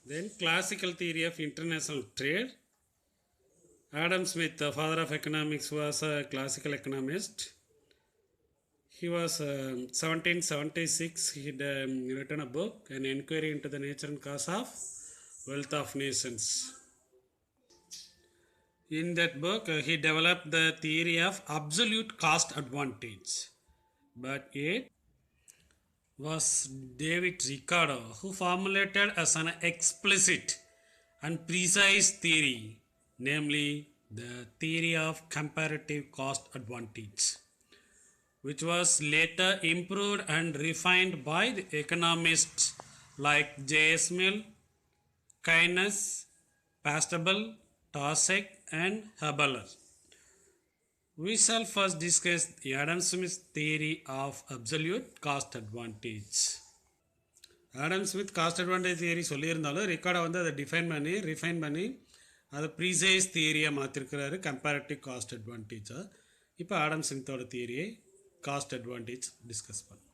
Then classical theory of international trade. Adam Smith, the father of economics, was a classical economist. He was 1776. He had written a book, An Inquiry into the Nature and Cause of Wealth of Nations. In that book, he developed the theory of absolute cost advantage. But it was David Ricardo who formulated as an explicit and precise theory, namely the theory of comparative cost advantage, which was later improved and refined by the economists like J.S. Mill, Keynes, Pastable, Taussig, and Haberler. We shall first discuss Adam Smith's theory of absolute cost advantage. Adam Smith cost advantage theory சொல்லியிருந்தாலும் ரிக்கார்டை வந்து அதை refine பண்ணி அதை precise தியரியாக மாற்றிருக்கிறாரு comparative cost அட்வான்டேஜாக. இப்போ ஆடம் ஸ்மித்தோட தியரியை காஸ்ட் அட்வான்டேஜ் டிஸ்கஸ் பண்ணோம்.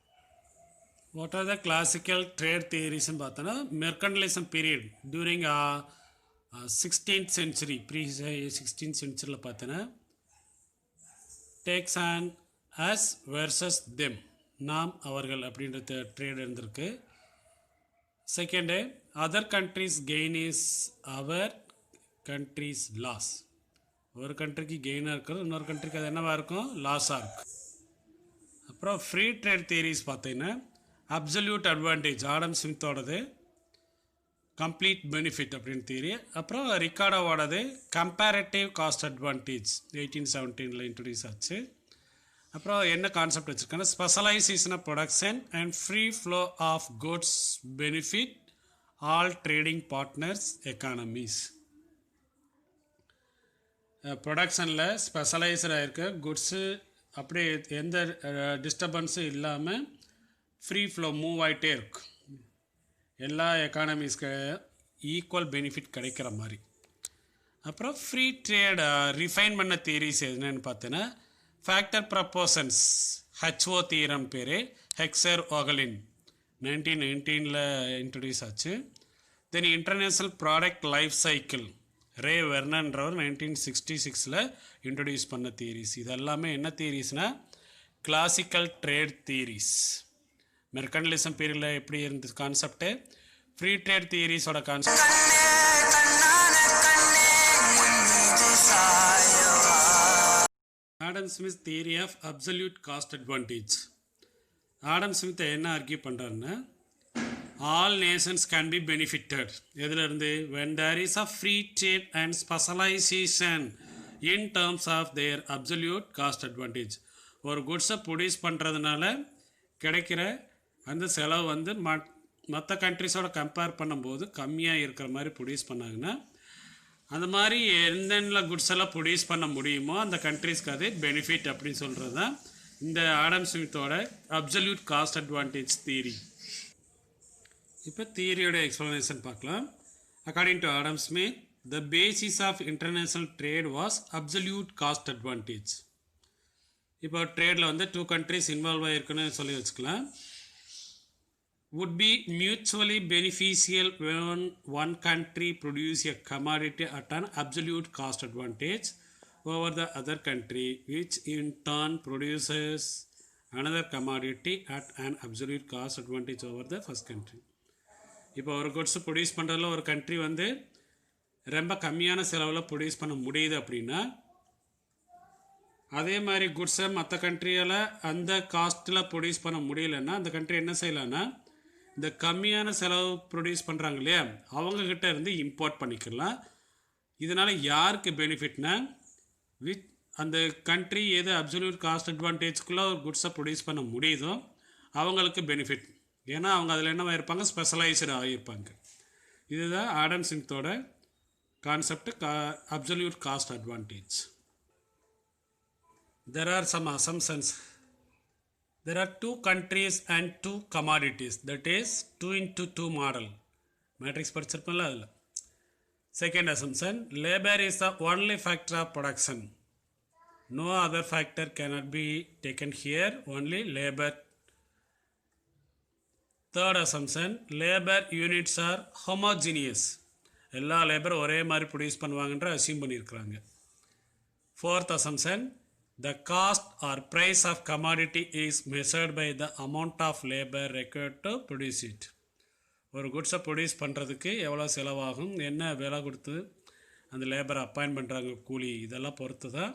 What are the classical trade தியரிஸ்ன்னு பார்த்தோன்னா mercantilism period during 16th century pre 16th centuryயில் பார்த்தோன்னா tax and us versus them, நாம் அவர்கள் அப்படின்ற ட்ரேட் இருந்திருக்கு. Second, other countries gain is our countries loss. ஒரு கண்ட்ரிக்கு கெயினாக இருக்கிறது இன்னொரு கண்ட்ரிக்கு அது என்னவாக இருக்கும், லாஸாக இருக்கும். அப்புறம் ஃப்ரீ ட்ரேட் தியரிஸ் பார்த்தீங்கன்னா அப்சல்யூட் அட்வான்டேஜ் ஆடம் ஸ்மித்தோடது, கம்ப்ளீட் பெனிஃபிட் அப்படின்னு தியரி. அப்புறம் ரிக்கார்டோவோடது கம்பேரட்டிவ் காஸ்ட் அட்வான்டேஜ் 1817 இன்ட்ரடியூஸ் ஆச்சு. அப்புறம் என்ன கான்செப்ட் வச்சுருக்காங்கன்னா specialisation of production and free flow of goods benefit all trading partners economies. ப்ரொடக்ஷனில் ஸ்பெஷலைஸ்டாக இருக்க குட்ஸு அப்படியே எந்த டிஸ்டர்பன்ஸும் இல்லாமல் ஃப்ரீ ஃப்ளோ மூவ் ஆகிட்டே இருக்கும், எல்லா எக்கானமிஸ்க்கு ஈக்குவல் பெனிஃபிட் கிடைக்கிற மாதிரி. அப்புறம் ஃப்ரீ ட்ரேட் ரிஃபைன் பண்ண தியரிஸ் என்னென்னு பார்த்தோன்னா ஃபேக்டர் ப்ரப்போசன்ஸ் ஹச்ஓ தீரம் பேர் ஹெக்ஸர் ஓகலின் 1919 இன்ட்ரடியூஸ் ஆச்சு. Then international product life cycle Ray வெர்னன்றவர் 1966 இன்ட்ரடியூஸ் பண்ண தியரிஸ். இது எல்லாமே என்ன தியரிஸ்னால் கிளாசிக்கல் ட்ரேட் தியரிஸ். மெர்கண்டலிசம் பீரியடில் எப்படி இருந்த கான்செப்டு, ஃப்ரீ ட்ரேட் தியரிஸோட concept. Adam Smith theory of absolute cost advantage. Adam Smith என்ன ஆர்கியூ பண்ணுறாருன்னா all nations can be benefitted எதுலேருந்து when there is a free trade and specialization in terms of their absolute cost advantage. ஒரு குட்ஸை produce பண்ணுறதுனால கிடைக்கிற அந்த செலவு வந்து மற்ற கண்ட்ரிஸோட கம்பேர் பண்ணும்போது கம்மியாக இருக்கிற மாதிரி ப்ரொடியூஸ் பண்ணாங்கன்னா அந்த மாதிரி எந்தெந்த குட்ஸ் எல்லாம் ப்ரொடியூஸ் பண்ண முடியுமோ அந்த கண்ட்ரிஸ்க்கு அது பெனிஃபிட் அப்படின்னு சொல்கிறது தான் இந்த ஆடம் ஸ்மித்தோட அப்சல்யூட் காஸ்ட் அட்வான்டேஜ் தியரி. இப்போ தியரியோட எக்ஸ்ப்ளனேஷன் பார்க்கலாம். According to Adam Smith, the basis of international trade was absolute cost advantage. இப்போ ட்ரேடில் வந்து 2 கண்ட்ரிஸ் இன்வால்வ் ஆகிருக்குன்னு சொல்லி வச்சுக்கலாம். would be mutually beneficial when one country produce a commodity at an absolute cost advantage over the other country, which in turn produces another commodity at an absolute cost advantage over the first country. இப்போ ஒரு goods produce பண்ணுறதுல ஒரு country வந்து ரொம்ப கம்மியான செலவில் produce பண்ண முடியுது அப்படின்னா அதே மாதிரி குட்ஸை மற்ற கண்ட்ரியால் அந்த காஸ்ட்டில் ப்ரொடியூஸ் பண்ண முடியலன்னா அந்த கண்ட்ரி என்ன செய்யலான்னா இந்த கம்மியான செலவு ப்ரொடியூஸ் பண்ணுறாங்க இல்லையா அவங்கக்கிட்ட இருந்து இம்போர்ட் பண்ணிக்கலாம். இதனால் யாருக்கு பெனிஃபிட்னா அந்த கண்ட்ரி எது அப்சல்யூட் காஸ்ட் அட்வான்டேஜ்குள்ளே ஒரு குட்ஸை ப்ரொடியூஸ் பண்ண முடியுதோ அவங்களுக்கு பெனிஃபிட். ஏன்னா அவங்க அதில் என்னவா இருப்பாங்க, ஸ்பெஷலைஸ்டு ஆகியிருப்பாங்க. இதுதான் ஆடம் ஸ்மித்தோட concept absolute cost advantage. There are some assumptions. There are 2 countries and 2 commodities, that is 2 into 2 model. Matrix படிச்சிருப்போம்ல அதில். Second assumption, labor is the only factor of production. No other factor cannot be taken here, only labor. Third assumption, labor units are homogeneous. எல்லா labour ஒரே மாதிரி produce பண்ணுவாங்கன்ற assume பண்ணியிருக்கிறாங்க. Fourth assumption, the cost or price of commodity is measured by the amount of labor required to produce it. ஒரு குட்ஸை produce பண்ணுறதுக்கு எவ்வளோ செலவாகும், என்ன விலை கொடுத்து அந்த லேபரை அப்பாயின்ட் பண்ணுறாங்க, கூலி, இதெல்லாம் பொறுத்து தான்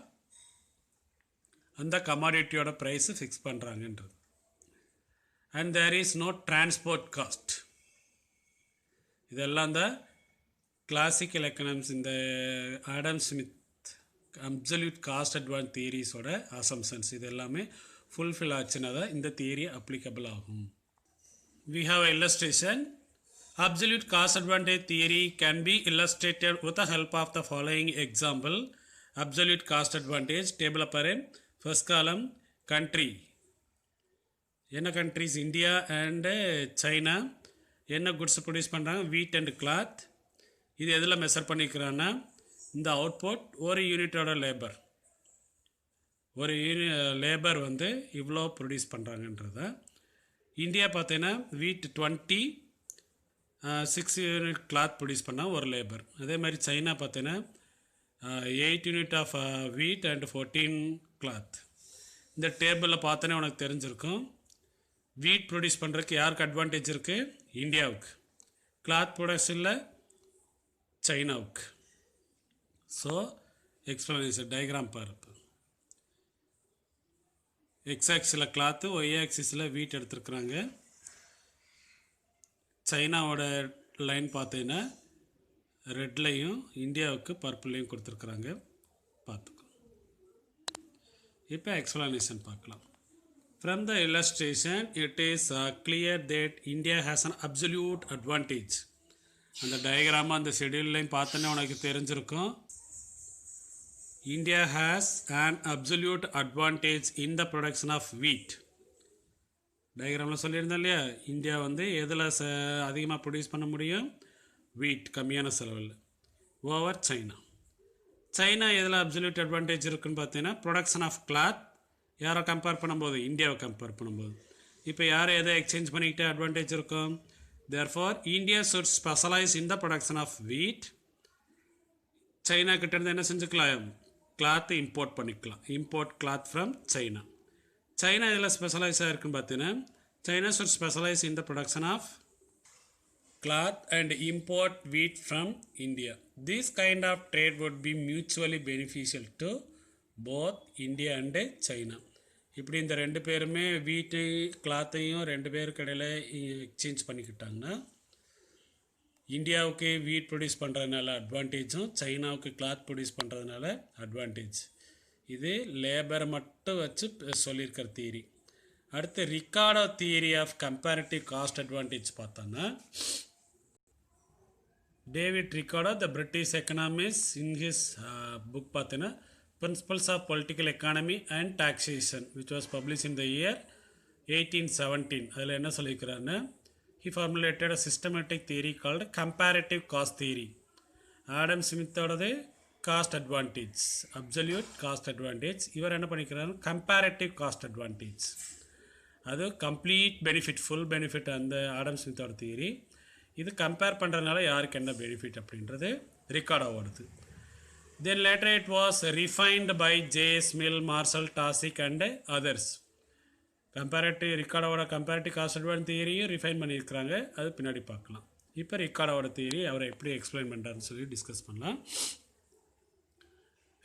அந்த கமாடிட்டியோட ப்ரைஸு ஃபிக்ஸ் பண்ணுறாங்கன்றது. And there is no transport cost. இதெல்லாம் இந்த கிளாசிக்கல் எக்கனாமிக்ஸ், இந்த Adam Smith absolute cost advance தியரிஸோட அசம்ஷன்ஸ் இது எல்லாமே ஃபுல்ஃபில் ஆச்சுன்னா தான் இந்த தியரி அப்ளிகபிள் ஆகும். We have an illustration. Absolute cost advantage theory can be illustrated with the help of the following example. Absolute cost advantage table apparent. First column, country. என்ன countries? India and China. என்ன goods produce பண்ணுறாங்க? Wheat and cloth. இது எதில் measure பண்ணிக்கிறான்னா, இந்த output ஒரு யூனிட்டோட labour, ஒரு labour வந்து இவ்வளோ ப்ரொடியூஸ் பண்ணுறாங்கன்றத. இந்தியா பார்த்தீங்கன்னா வீட் 26 யூனிட் கிளாத் ப்ரொடியூஸ் பண்ணால் ஒரு லேபர். அதே மாதிரி சைனா பார்த்தீங்கன்னா 8 unit of wheat and 14 cloth. இந்த டேபிளில் பார்த்தோன்னே உனக்கு தெரிஞ்சிருக்கும், வீட் ப்ரொடியூஸ் பண்ணுறதுக்கு யாருக்கு அட்வான்டேஜ் இருக்குது? இந்தியாவுக்கு. கிளாத் ப்ரொடக்ஷனில் சைனாவுக்கு. ஸோ எக்ஸ்பிளனேஷன் டயக்ராம் பார்ப்பு. எக்ஸ் ஆக்சிஸில் கிளாத்து, ஒய் ஆக்சிஸில் வீட் எடுத்துருக்குறாங்க. சைனாவோட லைன் பார்த்தீங்கன்னா ரெட்லையும் இந்தியாவுக்கு பர்பிள்லையும் கொடுத்துருக்குறாங்க, பார்த்துக்கோ. இப்போ எக்ஸ்பிளனேஷன் பார்க்கலாம். From the illustration it is clear that India has an absolute advantage. அந்த டயக்ராமாக அந்த ஷெடியூல்லையும் பார்த்தோன்னே உனக்கு தெரிஞ்சிருக்கும், India has an absolute advantage in the production of wheat. டயக்ராமில் சொல்லியிருந்தேன் இல்லையா, இந்தியா வந்து எதில் அதிகமாக ப்ரொடியூஸ் பண்ண முடியும்? வீட், கம்மியான செலவில், ஓவர் சைனா. சைனா எதில் அப்சல்யூட் அட்வான்டேஜ் இருக்குன்னு பார்த்தீங்கன்னா, ப்ரொடக்ஷன் ஆஃப் கிளாத். யாரை கம்பேர் பண்ணும்போது? இந்தியாவை கம்பேர் பண்ணும்போது. இப்போ யாரை எதை எக்ஸ்சேஞ்ச் பண்ணிக்கிட்டே அட்வான்டேஜ் இருக்கும்? Therefore India should specialize in the production of wheat. China கிட்டேருந்து என்ன செஞ்சுக்கலாம்? கிளாத் இம்போர்ட் பண்ணிக்கலாம். Import cloth from China. China இதில் ஸ்பெஷலைஸாக இருக்குன்னு பார்த்தீங்கன்னா, China should specialize in the production of cloth and import wheat from India. This kind of trade would be mutually beneficial to both India and China. இப்படி இந்த ரெண்டு பேருமே வீட்டு கிளாத்தையும் ரெண்டு பேருக்கு இடையில் எக்ஸ்சேஞ்ச் பண்ணிக்கிட்டாங்கன்னா, இந்தியாவுக்கு வீட் ப்ரொடியூஸ் பண்ணுறதுனால அட்வான்டேஜும், சைனாவுக்கு கிளாத் ப்ரொடியூஸ் பண்ணுறதுனால அட்வான்டேஜ். இது லேபரை மட்டும் வச்சு சொல்லியிருக்கிற தியரி. அடுத்து Ricardo theory of comparative cost advantage பார்த்தோன்னா, David Ricardo the British economist in his book பார்த்தீங்கன்னா principles of political economy and taxation which was publish in the year 1817. அதில் என்ன சொல்லியிருக்கிறாருன்னா, he formulated a systematic theory called comparative cost theory. Adam Smith ஓடது cost advantage, absolute cost advantage. இவர் என்ன பண்ணிக்கிறாரு? Comparative cost advantage. அது complete benefit, full benefit அந்த Adam ஸ்மித்தோட தியரி. இது கம்பேர் பண்ணுறதுனால யாருக்கு என்ன பெனிஃபிட் அப்படின்றது ரிகார்டோ வருது. Then later it was refined by JS Mill, Marshall Taussig and others. Comparative ரிகார்டோட கம்பேரிட்டிவ் காஸ்ட் அட்வான்டேஜ் தியரியும் ரிஃபைன் பண்ணியிருக்கிறாங்க, அது பின்னாடி பார்க்கலாம். இப்போ ரிகார்டோட தியரி அவரை எப்படி எக்ஸ்பிளைன் பண்ணுறாருன்னு சொல்லி டிஸ்கஸ் பண்ணலாம்.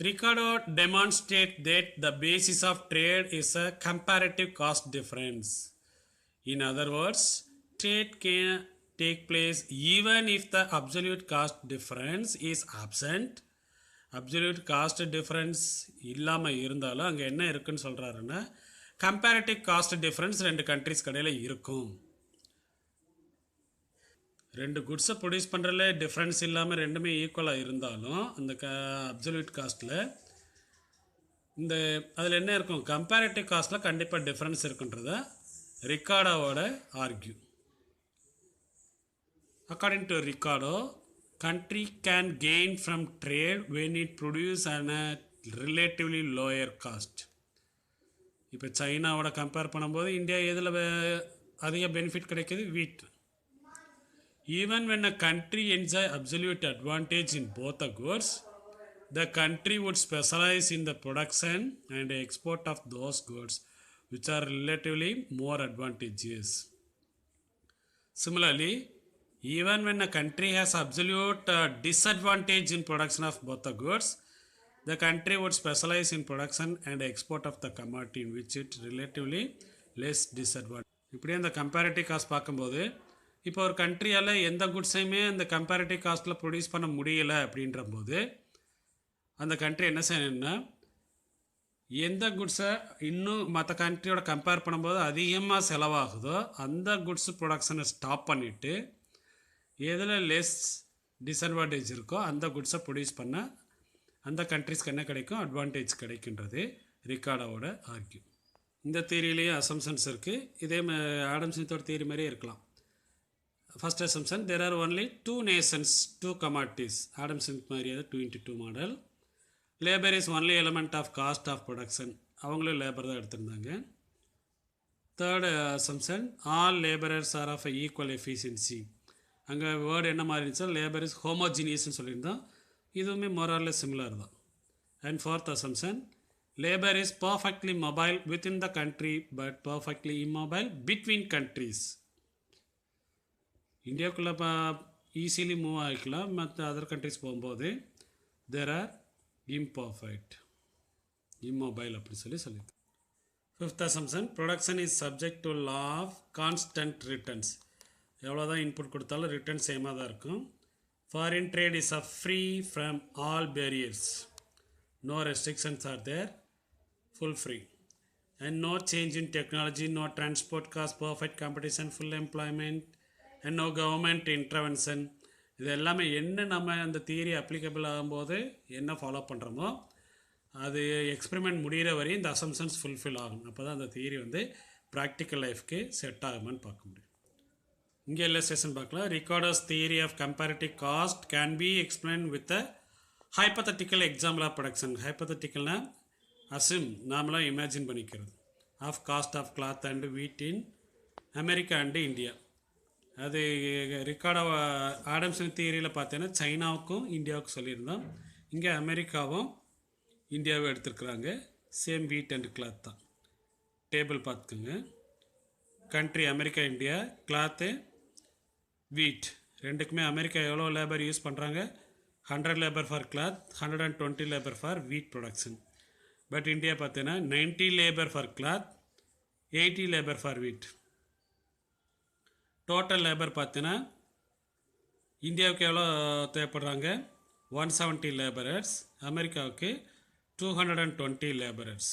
Ricardo demonstrates that the basis of trade is a comparative cost difference. In other words, trade can take place even if the absolute cost difference is absent. Absolute cost difference இல்லாமல் இருந்தாலும் அங்கே என்ன இருக்குன்னு சொல்கிறாருன்னா, comparative cost difference ரெண்டு countries கடையில் இருக்கும். ரெண்டு குட்ஸை ப்ரொடியூஸ் பண்ணுறதுல டிஃப்ரென்ஸ் இல்லாமல் ரெண்டுமே ஈக்குவலாக இருந்தாலும் அந்த அப்சல்யூட் காஸ்ட்டில் இந்த அதில் என்ன இருக்கும்? கம்பேரிட்டிவ் காஸ்ட்டில் கண்டிப்பாக டிஃப்ரென்ஸ் இருக்குன்றத ரிகார்டோவோட argue. According to Ricardo, country can gain from trade when it produce at a relatively lower cost. இப்போ சைனாவோட கம்பேர் பண்ணும்போது இந்தியா எதில் அதிக பெனிஃபிட் கிடைக்கிது wheat. Even when a country enjoy absolute advantage in both the goods, the country would specialize in the production and export of those goods which are relatively more advantageous. Similarly, even when a country has absolute disadvantage in production of both the goods, the country would specialize in production and export of the commodity in which it relatively less disadvantage. இப்படி அந்த comparative cost பார்க்கும்போது இப்போ ஒரு கண்ட்ரியால் எந்த குட்ஸையுமே அந்த comparative காஸ்ட்டில் produce பண்ண முடியலை அப்படின்ற போது அந்த கண்ட்ரி என்ன செய்யணும்னா எந்த குட்ஸை இன்னும் மற்ற கண்ட்ரியோட கம்பேர் பண்ணும்போது அதிகமாக செலவாகுதோ அந்த குட்ஸ் ப்ரொடக்ஷனை ஸ்டாப் பண்ணிவிட்டு எதில் லெஸ் டிஸ்அட்வான்டேஜ் இருக்கோ அந்த குட்ஸை ப்ரொடியூஸ் பண்ண அந்த கண்ட்ரிஸ்க்கு என்ன கிடைக்கும் அட்வான்டேஜ் கிடைக்கின்றது ரிகார்டோட ஆர்கியூ. இந்த தியரியிலேயே அசம்ஷன்ஸ் இருக்குது. இதே ஆடம் ஸ்மித்தோட தியரி மாதிரியே இருக்கலாம். First assumption, there are only two nations, two commodities. Adam Smith மாதிரியாவது 2x2 model. Labor is only element of cost of production. அவங்களும் லேபர் தான் எடுத்திருந்தாங்க. Third assumption, all laborers are of equal efficiency. அங்கே word என்ன மாதிரி இருந்துச்சா labour is ஹோமோஜினியஸ்ன்னு சொல்லியிருந்தோம். இதுவுமே மோரார்ல similar தான். And fourth assumption, labor is perfectly mobile within the country but perfectly immobile between countries. இந்தியாவுக்குள்ளே ஈஸிலி மூவ் ஆகிக்கலாம், மற்ற அதர் கண்ட்ரிஸ் போகும்போது தேர் ஆர் இம்பர்ஃபெக்ட் இம்மொபைல் அப்படி சொல்லியிருக்கேன். Fifth assumption, production is subject to law of constant returns. எவ்வளோ தான் input கொடுத்தாலும் return சேமாக தான் இருக்கும். Foreign trade is free from all barriers, no restrictions are there, full free. And no change in technology, no transport cost, perfect competition, full employment and no government intervention. இது எல்லாமே என்ன நம்ம அந்த theory applicable ஆகும்போது என்ன follow பண்ணுறோமோ அது experiment முடிகிற வரையும் இந்த அசம்ஷன்ஸ் ஃபுல்ஃபில் ஆகும். அப்போ தான் அந்த தியரி ப்ராக்டிக்கல் லைஃப்க்கு செட் ஆகுமான்னு பார்க்க முடியும். இங்கே இல்லஸ்ட்ரேஷன் பார்க்கலாம். Ricardo's theory of comparative cost can be explain with a hypothetical example of production. ஹைப்பத்தட்டிக்கல்னால் அசிம் நாமளாக இமேஜின் பண்ணிக்கிறது of cost of cloth and wheat in America and India. அது ரிகார்டோ ஆடம் ஸ்மித் தியரியில் பார்த்தீங்கன்னா சைனாவுக்கும் இந்தியாவுக்கும் சொல்லியிருந்தோம். இங்கே அமெரிக்காவும் இந்தியாவும் எடுத்துருக்குறாங்க. சேம் வீட் அண்ட் கிளாத் தான். டேபிள் பார்த்துக்குங்க. Country America India, cloth wheat ரெண்டுக்குமே அமெரிக்கா எவ்வளோ லேபர் யூஸ் பண்ணுறாங்க, 100 labour for cloth, 120 labour for wheat production. But India பார்த்தீங்கன்னா 90 labour for cloth, 80 labour for வீட். டோட்டல் லேபர் பார்த்தீங்கன்னா இந்தியாவுக்கு எவ்வளோ தேவைப்படுறாங்க, 170 லேபரர்ஸ், அமெரிக்காவுக்கு 220 லேபரர்ஸ்.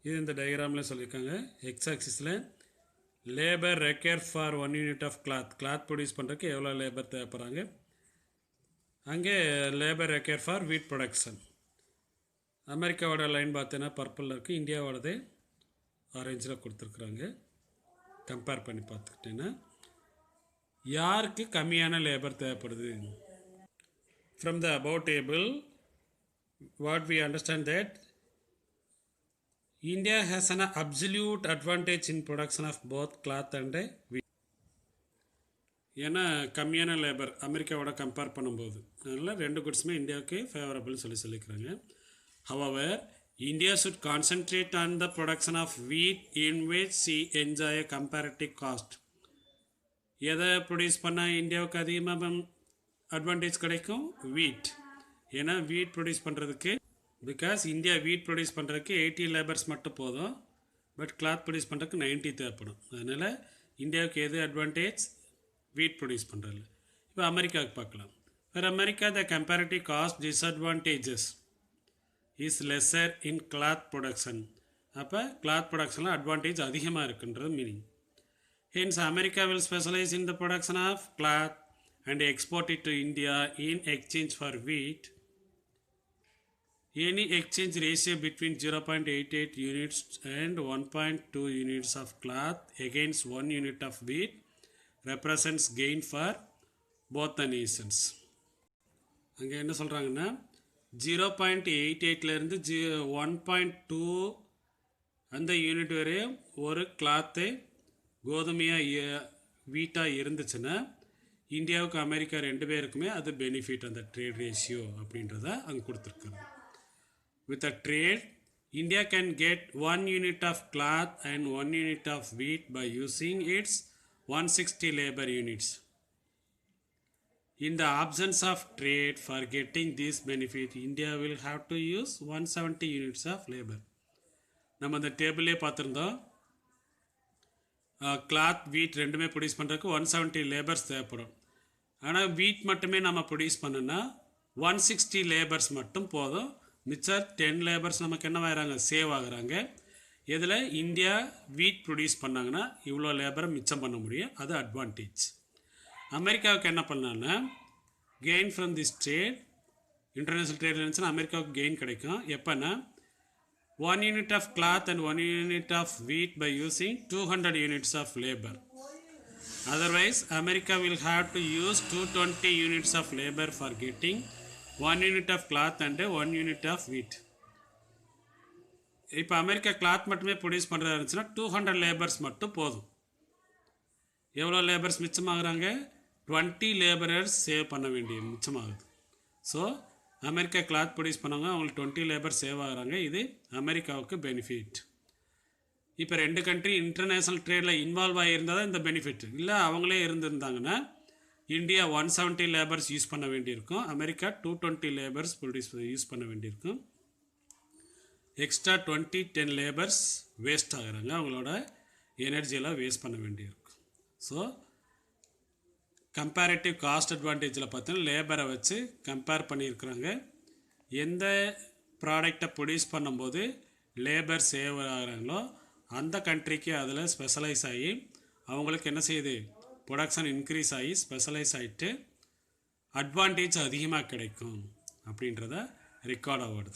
இது இந்த டயக்ராமில் சொல்லியிருக்காங்க. எக்ஸ் ஆக்சிஸில் labour require for 1 unit of cloth produce பண்ணுறதுக்கு எவ்வளோ லேபர் தேவைப்படுறாங்க. அங்கே labour require for wheat production. அமெரிக்காவோட லைன் பார்த்தீங்கன்னா பர்பிளில் இருக்குது, இந்தியாவோடது ஆரஞ்சில் கொடுத்துருக்குறாங்க. கம்பேர் பண்ணி பார்த்துக்கிட்டேன்னா யாருக்கு கம்மியான லேபர் தேவைப்படுது. From the above table what we understand that India has an absolute advantage in production of both cloth and wheat. ஏன்னா கம்மியான லேபர் அமெரிக்காவோட கம்பேர் பண்ணும்போது, அதனால் ரெண்டு குட்ஸுமே இந்தியாவுக்கு ஃபேவரபிள் சொல்லிக்கிறாங்க. However, India should concentrate on the production of wheat in which she enjoy a comparative cost. எதை produce பண்ணால் இந்தியாவுக்கு அதிகமாக அட்வான்டேஜ் கிடைக்கும், வீட். ஏன்னா வீட் ப்ரொடியூஸ் பண்ணுறதுக்கு பிகாஸ் இந்தியா வீட் ப்ரொடியூஸ் பண்ணுறதுக்கு 80 லேபர்ஸ் மட்டும் போதும், பட் கிளாத் ப்ரொடியூஸ் பண்ணுறதுக்கு 90 தேவைப்படும். அதனால் இந்தியாவுக்கு எது அட்வான்டேஜ், வீட் ப்ரொடியூஸ் பண்ணுறதில்ல. இப்போ அமெரிக்காவுக்கு பார்க்கலாம். For America the comparative cost disadvantages is lesser in cloth production. அப்போ கிளாத் ப்ரொடக்ஷனில் அட்வான்டேஜ் அதிகமாக இருக்குன்றது meaning. Hence America will specialise in the production of cloth and export it to India in exchange for wheat. Any exchange ratio between 0.88 units and 1.2 units of cloth against 1 unit of wheat represents gain for both the nations. அங்கே என்ன சொல்கிறாங்கன்னா 0.88லேருந்து 1.2 அந்த unit வரையும் ஒரு cloth கோதுமையாக வீட்டாக இருந்துச்சுன்னா இந்தியாவுக்கு America ரெண்டு பேருக்குமே அது பெனிஃபிட் அந்த ட்ரேட் ரேஷியோ அப்படின்றத அங்கே கொடுத்துருக்குது. With a trade India can get 1 unit of cloth and 1 unit of wheat by using its 160 labor units. In the absence of trade, for getting this benefit, India will have to use 170 units of labor. நம்ம அந்த டேபிளே பார்த்துருந்தோம். Cloth வீட் ரெண்டுமே produce பண்ணுறதுக்கு 170 labours தேவைப்படும். ஆனால் வீட் மட்டுமே நம்ம ப்ரொடியூஸ் பண்ணோன்னா 160 லேபர்ஸ் மட்டும் போதும். மிச்சர் 10 லேபர்ஸ் நமக்கு என்ன ஆகிறாங்க, சேவ் ஆகுறாங்க. இதில் இந்தியா வீட் ப்ரொடியூஸ் பண்ணாங்கன்னா இவ்வளோ லேபரை மிச்சம் பண்ண முடியும். அது அட்வான்டேஜ். அமெரிக்காவுக்கு என்ன பண்ணான்னா gain from this trade, international trade இருந்துச்சுன்னா அமெரிக்காவுக்கு கெயின் கிடைக்கும். எப்போன்னா 1 unit of cloth and 1 unit of wheat by using 200 units of labor. Otherwise, America will have to use 220 units of labor for getting 1 unit of cloth and 1 unit of wheat. இப்போ America cloth மட்டுமே produce பண்ணுறதா இருந்துச்சுன்னா 200 labours மட்டும் போதும். எவ்வளோ labours மிச்சமாகறாங்க, 20 labourers save பண்ண வேண்டிய மிச்சமாகுது. ஸோ அமெரிக்கா கிளாத் ப்ரொடியூஸ் பண்ணவங்க அவங்களுக்கு 20 லேபர் சேவ் ஆகுறாங்க. இது அமெரிக்காவுக்கு பெனிஃபிட். இப்போ ரெண்டு கண்ட்ரி இன்டர்நேஷ்னல் ட்ரேடில் இன்வால்வ் ஆகியிருந்தால் தான் இந்த பெனிஃபிட். இல்லை அவங்களே இருந்திருந்தாங்கன்னா இந்தியா 170 லேபர்ஸ் யூஸ் பண்ண வேண்டியிருக்கும். அமெரிக்கா 220 லேபர்ஸ் யூஸ் பண்ண வேண்டியிருக்கும். எக்ஸ்ட்ரா 10 லேபர்ஸ் வேஸ்ட் ஆகுறாங்க. அவங்களோட எனர்ஜியெல்லாம் வேஸ்ட் பண்ண வேண்டியிருக்கும். ஸோ கம்பேரிட்டிவ் காஸ்ட் அட்வான்டேஜில் பார்த்தீங்கன்னா லேபரை வச்சு கம்பேர் பண்ணியிருக்கிறாங்க. எந்த ப்ராடக்டை ப்ரொடியூஸ் பண்ணும்போது லேபர் சேவ் ஆகிறாங்களோ அந்த கண்ட்ரிக்கு அதில் ஸ்பெஷலைஸ் ஆகி அவங்களுக்கு என்ன செய்யுது, ப்ரொடக்ஷன் இன்க்ரீஸ் ஆகி ஸ்பெஷலைஸ் ஆகிட்டு அட்வான்டேஜ் அதிகமாக கிடைக்கும் அப்படின்றத ரெக்கார்ட் ஆகுது.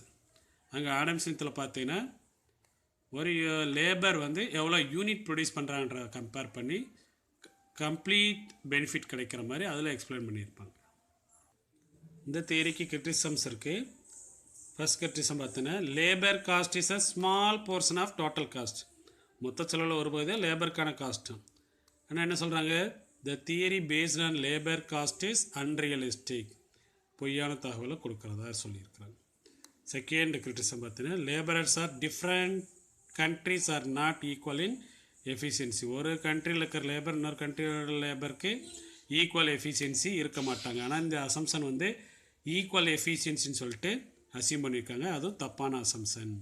அங்கே ஆடம் ஸ்மித்தில் பார்த்தீங்கன்னா ஒரு லேபர் வந்து எவ்வளோ யூனிட் ப்ரொடியூஸ் பண்ணுறாங்கன்ற கம்பேர் பண்ணி கம்ப்ளீட் பெனிஃபிட் கிடைக்கிற மாதிரி அதில் எக்ஸ்பிளைன் பண்ணியிருப்பாங்க. இந்த தியரிக்கு கிரிட்டிசம்ஸ் இருக்குது. ஃபர்ஸ்ட் கிரிட்டிசம் பார்த்தீங்கன்னா labour cost is a small portion of total cost. மொத்த செலவில் ஒரு பகுதி லேபருக்கான காஸ்ட்டு. ஆனால் என்ன சொல்கிறாங்க, the theory based on labour cost is unrealistic, பொய்யான தகவலை கொடுக்குறதா சொல்லியிருக்கிறாங்க. செகண்ட் கிரிட்டிசம் பார்த்தீங்கன்னா labourers are different countries are not equal in efficiency. ஒரு கண்ட்ரியில் இருக்கிற லேபர் இன்னொரு கண்ட்ரியோட லேபருக்கு ஈக்குவல் எஃபிஷியன்சி இருக்க மாட்டாங்க. ஆனால் இந்த அசம்ஷன் வந்து ஈக்குவல் எஃபிஷியன்சின்னு சொல்லிட்டு அசியூம் பண்ணியிருக்காங்க. அதுவும் தப்பான அசம்ஷன்.